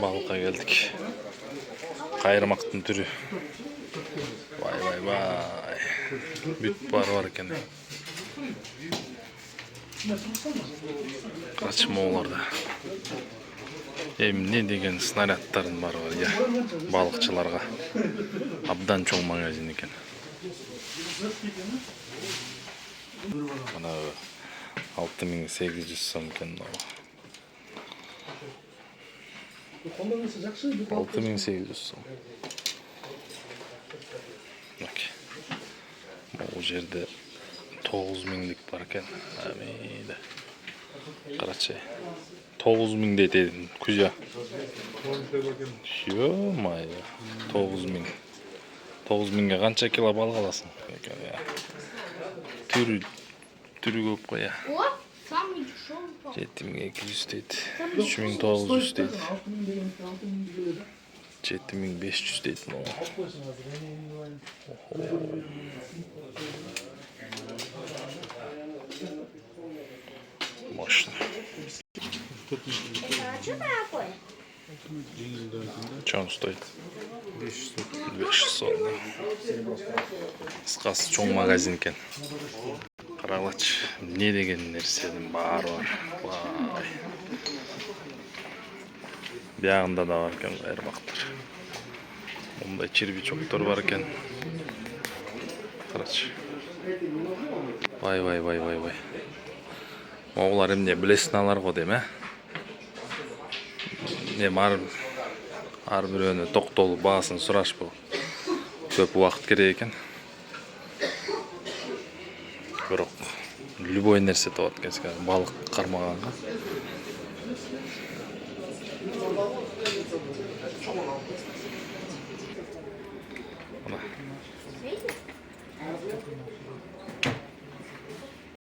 Balık'a geldik. Kayırmaktın türü. Vay vay vay. Büt var eken. Kaçma olarda. Ne degen snaryadların var ya. Balıkçılarga. Abdan çoğ magazin eken. Mana 6800 сом кен. 6800 сом. Bu жерде 9000'lik бар екен. Амейді. Қарачай. 9000 дейтін күзя. Ё-майы. 9000. 9000'ге қанша кило балық аласың? Түрі көп қой. О, самый дешевый. 7200 дейді. 3900 дейді. 7500 дейді. Мощно. Это что такое? Что он стоит? 500. Қысқасы чоң магазин екен. Қаралач, не деген нәрседің бар. Вай. Бияғында да бар екен айырмақтар. Ондай червячоктар бар екен. Қарач. Вай. Оғылар емне білесін алар ғой дейм, ар біреуіне тоқтолу бағасын сұраш бұл. Көп уақыт керек екен. Бірақ любой нәрсе табат екен, балық қармағанға.